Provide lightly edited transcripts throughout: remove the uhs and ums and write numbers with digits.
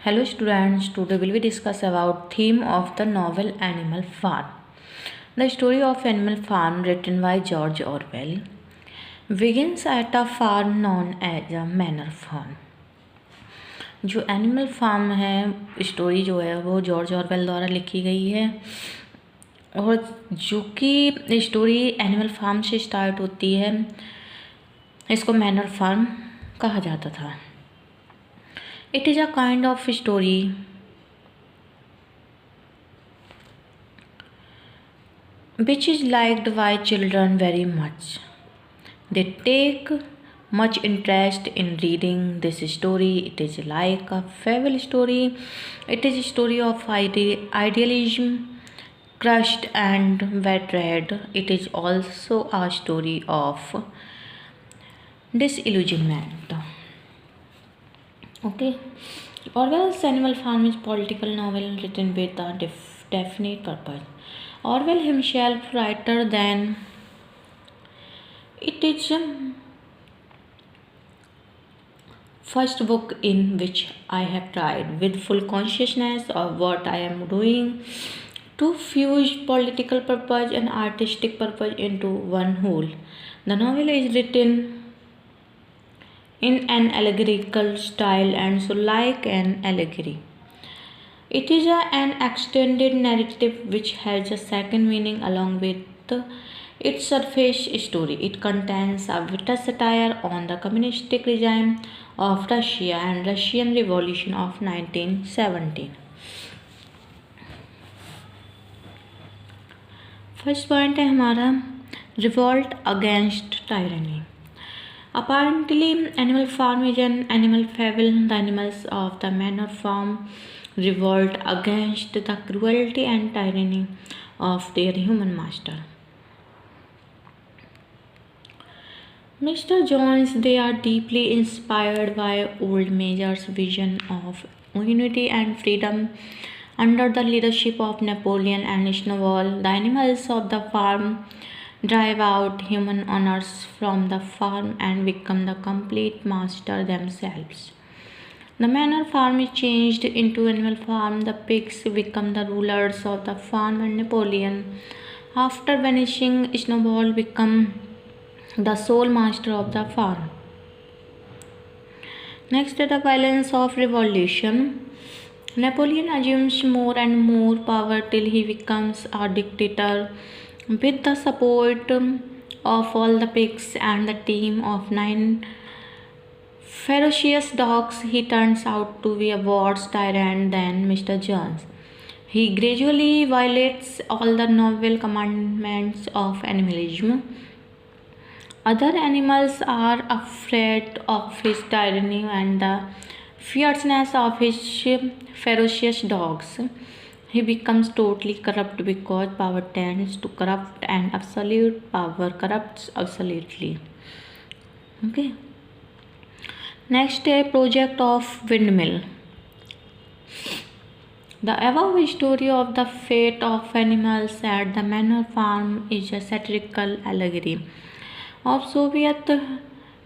Hello students, today will we discuss about theme of the novel Animal Farm. The story of Animal Farm written by George Orwell begins at a farm known as a manor farm. जो animal farm है story जो है वो George Orwell द्वारा लिखी गई है और जो कि स्टोरी एनिमल फार्म से स्टार्ट होती है। इसको मैनर फार्म कहा जाता था। It is a kind of story which is liked by children very much. They take much interest in reading this story. It is like a fable story. It is a story of idealism, crushed and betrayed. It is also a story of disillusionment. Okay. Orwell's Animal Farm is a political novel written with a definite purpose. Orwell himself, writer than it is first book in which I have tried with full consciousness of what I am doing to fuse political purpose and artistic purpose into one whole. The novel is written in an allegorical style and so like an allegory. It is an extended narrative which has a second meaning along with its surface story. It contains a bitter satire on the communistic regime of Russia and Russian Revolution of 1917. First point है हमारा revolt against tyranny. Apparently, Animal Farm is an animal fable. The animals of the manor farm revolt against the cruelty and tyranny of their human master. Mr. Jones, they are deeply inspired by old Major's vision of unity and freedom under the leadership of Napoleon and Snowball. The animals of the farm drive out human owners from the farm and become the complete master themselves. The manor farm is changed into Animal Farm. The pigs become the rulers of the farm and Napoleon, after vanishing Snowball, become the sole master of the farm. Next, the violence of revolution. Napoleon assumes more and more power till he becomes a dictator. With the support of all the pigs and the team of 9 ferocious dogs, he turns out to be a worse tyrant than Mr. Jones. He gradually violates all the noble commandments of animalism. Other animals are afraid of his tyranny and the fierceness of his ferocious dogs. He becomes totally corrupt because power tends to corrupt and absolute power corrupts absolutely. Okay. Next, a project of windmill. The above story of the fate of animals at the manor farm is a satirical allegory of Soviet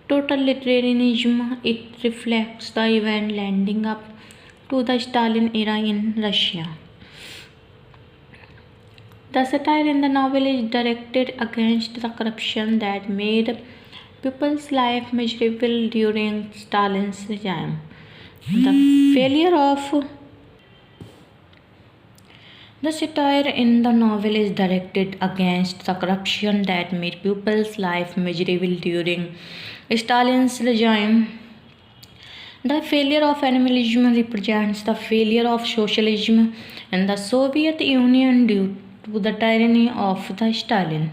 totalitarianism. It reflects the event leading up to the Stalin era in Russia. The satire in the novel is directed against the corruption that made people's life miserable during Stalin's regime. The satire in the novel is directed against the corruption that made people's life miserable during Stalin's regime. The failure of animalism represents the failure of socialism in the Soviet Union due to the tyranny of the Stalin.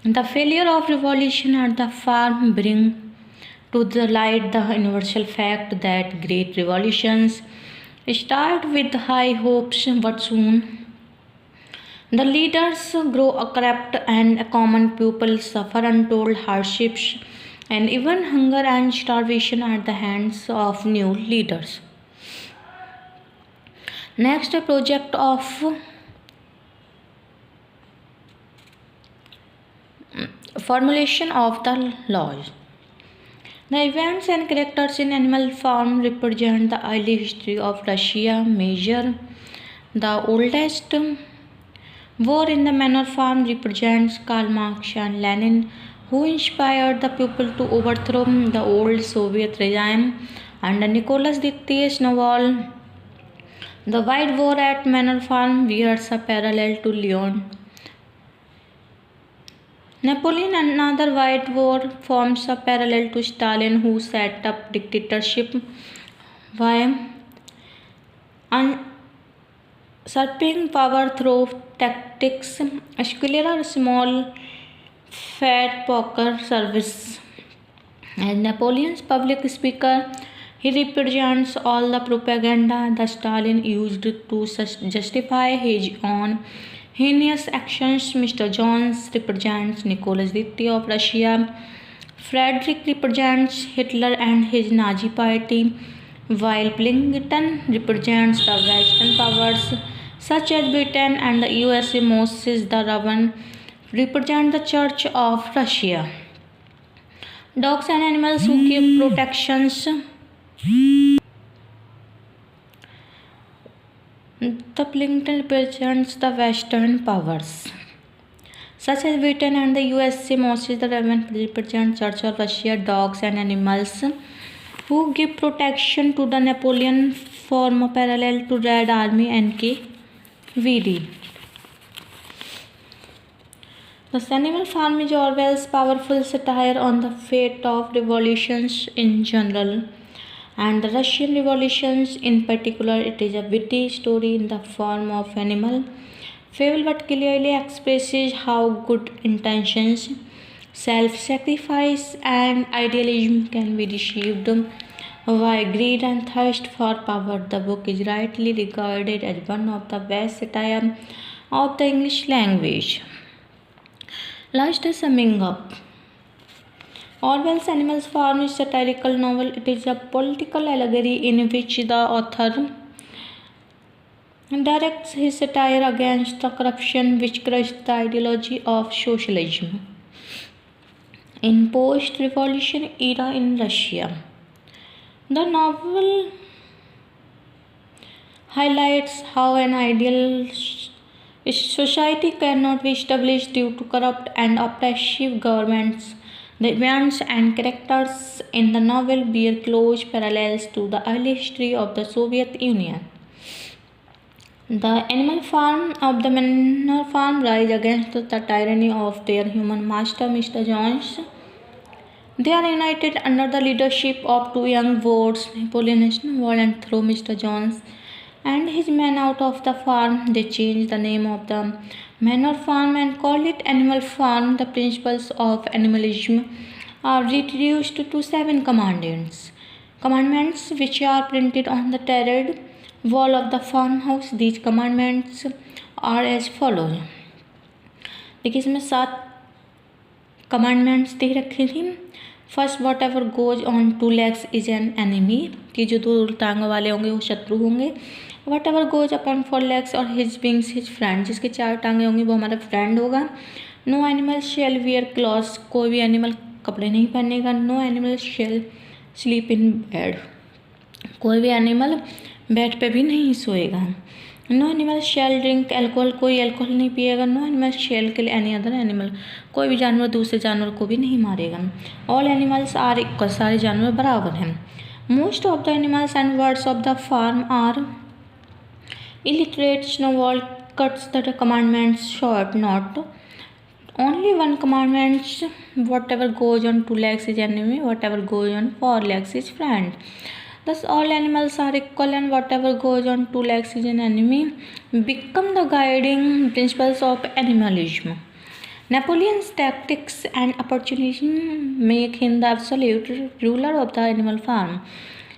The failure of revolution at the farm brings to the light the universal fact that great revolutions start with high hopes, but soon the leaders grow corrupt and common people suffer untold hardships and even hunger and starvation at the hands of new leaders. Next, a project of formulation of the laws. The events and characters in Animal Farm represent the early history of Russia. Major, the oldest war in the Manor Farm represents Karl Marx and Lenin, who inspired the people to overthrow the old Soviet regime. Under Nicholas Dicty's novel, The White War at Manor Farm bears a parallel to Leon. Napoleon, another White War, forms a parallel to Stalin, who set up dictatorship by usurping power through tactics. Squiller, small fat poker service. As Napoleon's public speaker, he represents all the propaganda that Stalin used to justify his own heinous actions. Mr. Jones represents Nicholas Dicty of Russia. Frederick represents Hitler and his Nazi party, while Billington represents the Western powers such as Britain and the USA. Moses the Raven represent the Church of Russia. Dogs and animals who give protections. The Billington represents the Western powers such as Britain and the USA. Moses the Raven represents Church of Russia. Dogs and animals who give protection to the Napoleon form a parallel to Red Army NKVD. The Animal Farm is Orwell's powerful satire on the fate of revolutions in general and the Russian revolutions in particular. It is a witty story in the form of animal fable but clearly expresses how good intentions, self-sacrifice and idealism can be deceived by greed and thirst for power. The book is rightly regarded as one of the best satire of the English language. Last summing up. Orwell's Animal Farm is a satirical novel. It is a political allegory in which the author directs his satire against the corruption which crushed the ideology of socialism in post-revolution era in Russia. The novel highlights how an ideal society cannot be established due to corrupt and oppressive governments. The events and characters in the novel bear close parallels to the early history of the Soviet Union. The Animal Farm of the Manor Farm rise against the tyranny of their human master, Mr. Jones. They are united under the leadership of two young wards, Napoleon and throw Mr. Jones and his men out of the farm. They changed the name of the Manor Farm and called it Animal Farm. The principles of animalism are reduced to 7 commandments which are printed on the terraced wall of the farmhouse. These commandments are as follows. देखिए इसमें 7 commandments दे रखे थे. First, whatever goes on 2 legs is an enemy, कि जो 2 टांगों वाले होंगे वो शत्रु होंगे. Whatever goes upon 4 legs और हिज विंग्स हिज फ्रेंड, जिसके 4 टांगे होंगी वो हमारा फ्रेंड होगा. No animal shall wear clothes, कोई भी एनिमल कपड़े नहीं पहनेगा. No animal shall sleep in bed, कोई भी एनिमल बेड पे भी नहीं सोएगा. No animal shell drink alcohol, कोई एल्कोहल नहीं पिएगा. No animal shall kill any other animal, कोई भी जानवर दूसरे जानवर को भी नहीं मारेगा. ऑल एनिमल्स आर इक्वल, सारे जानवर बराबर हैं. Most of the animals and birds of the farm are illiterate. Snowball cuts the commandments short. Not only one commandment, whatever goes on 2 legs is enemy, whatever goes on 4 legs is friend. Thus all animals are equal and whatever goes on 2 legs is an enemy become the guiding principles of animalism. Napoleon's tactics and opportunism make him the absolute ruler of the animal farm.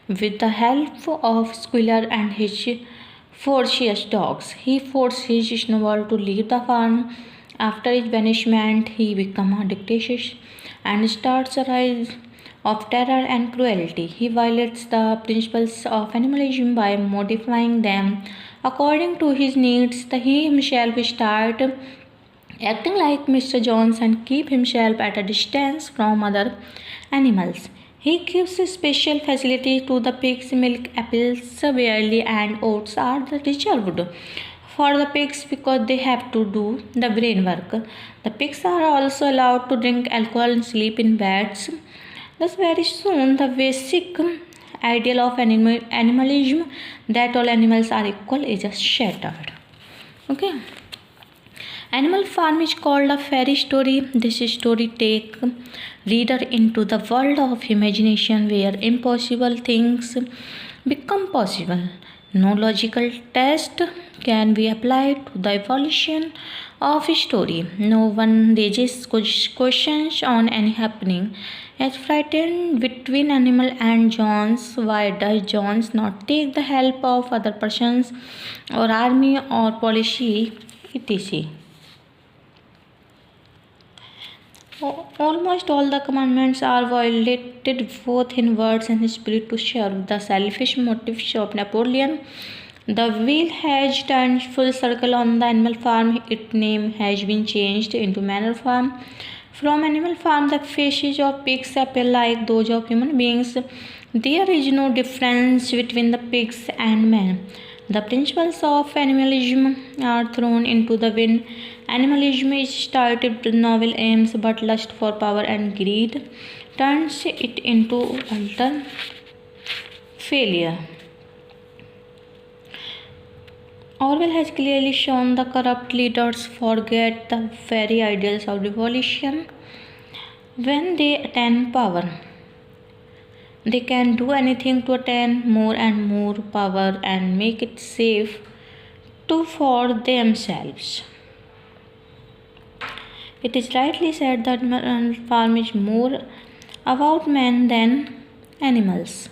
With the help of Squealer and his ferocious dogs, he forced his Snowball to leave the farm. After his banishment, he becomes a dictator and starts a rise of terror and cruelty. He violates the principles of animalism by modifying them according to his needs. He himself start acting like Mr. Jones and keep himself at a distance from other animals. He gives a special facility to the pigs. Milk, apples, barley, and oats are the reserved for the pigs because they have to do the brain work. The pigs are also allowed to drink alcohol and sleep in beds. Thus, very soon, the basic ideal of animalism, that all animals are equal, is shattered. Okay. Animal Farm is called a fairy story. This story takes reader into the world of imagination where impossible things become possible. No logical test can be applied to the evolution of a story. No one raises questions on any happening. As frightened between animal and Jones, why does Jones not take the help of other persons or army or policy, etc.? Almost all the commandments are violated both in words and spirit to serve the selfish motives of Napoleon. The wheel has turned full circle on the Animal Farm. Its name has been changed into Manor Farm. From Animal Farm, the faces of pigs appear like those of human beings. There is no difference between the pigs and men. The principles of animalism are thrown into the wind. Animalism is started with noble aims, but lust for power and greed turns it into utter failure. Orwell has clearly shown the corrupt leaders forget the very ideals of revolution when they attain power. They can do anything to attain more and more power and make it safe to for themselves. It is rightly said that Animal Farm is more about men than animals.